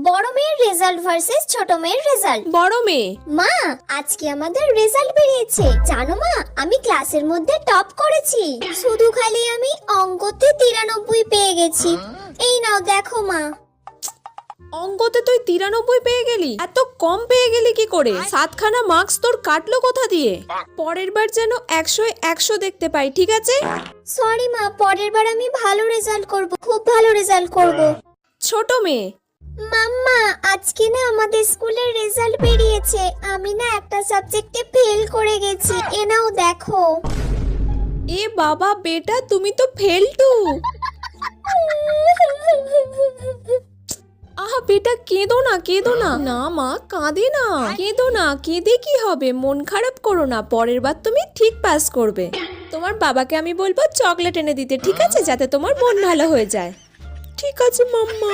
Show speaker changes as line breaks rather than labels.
বড় মেয়ের result versus ছোট মেয়ের রেজাল্ট।
বড় মেয়ে।
মা, আজকে আমাদের রেজাল্ট বেরিয়েছে। জানো মা, আমি ক্লাসের মধ্যে টপ করেছি। শুধু খালি আমি অঙ্কতে 93 পেয়ে গেছি। এই নাও দেখো মা।
অঙ্কতে তুই 93 পেয়ে গেলি? এত কম পেয়ে গেলি কি করে? 7খানা মার্কস তোর কাটলো কোথা দিয়ে? পরের বার যেন 100-এ 100 দেখতে পাই, ঠিক আছে?
সরি মা, পরের বার আমি ভালো রেজাল্ট করব, খুব ভালো রেজাল্ট করব।
ছোট মেয়ে।
মাম্মা, আজকে না আমাদের স্কুলের রেজাল্ট বেরিয়েছে। আমি না একটা সাবজেক্টে ফেল করে গেছি। এ নাও দেখো।
এ বাবা বেটা, তুমি তো ফেলটু। আহা বেটা, কেঁদো না, কেঁদো না। না মা, কাঁদে না, কেঁদো না। কেঁদে কি হবে? মন খারাপ করো না, পরের বার তুমি ঠিক পাস করবে। তোমার বাবাকে আমি বলবো চকলেট এনে দিতে, ঠিক আছে? যাতে তোমার মন ভালো হয়ে যায়। ঠিক আছে মাম্মা।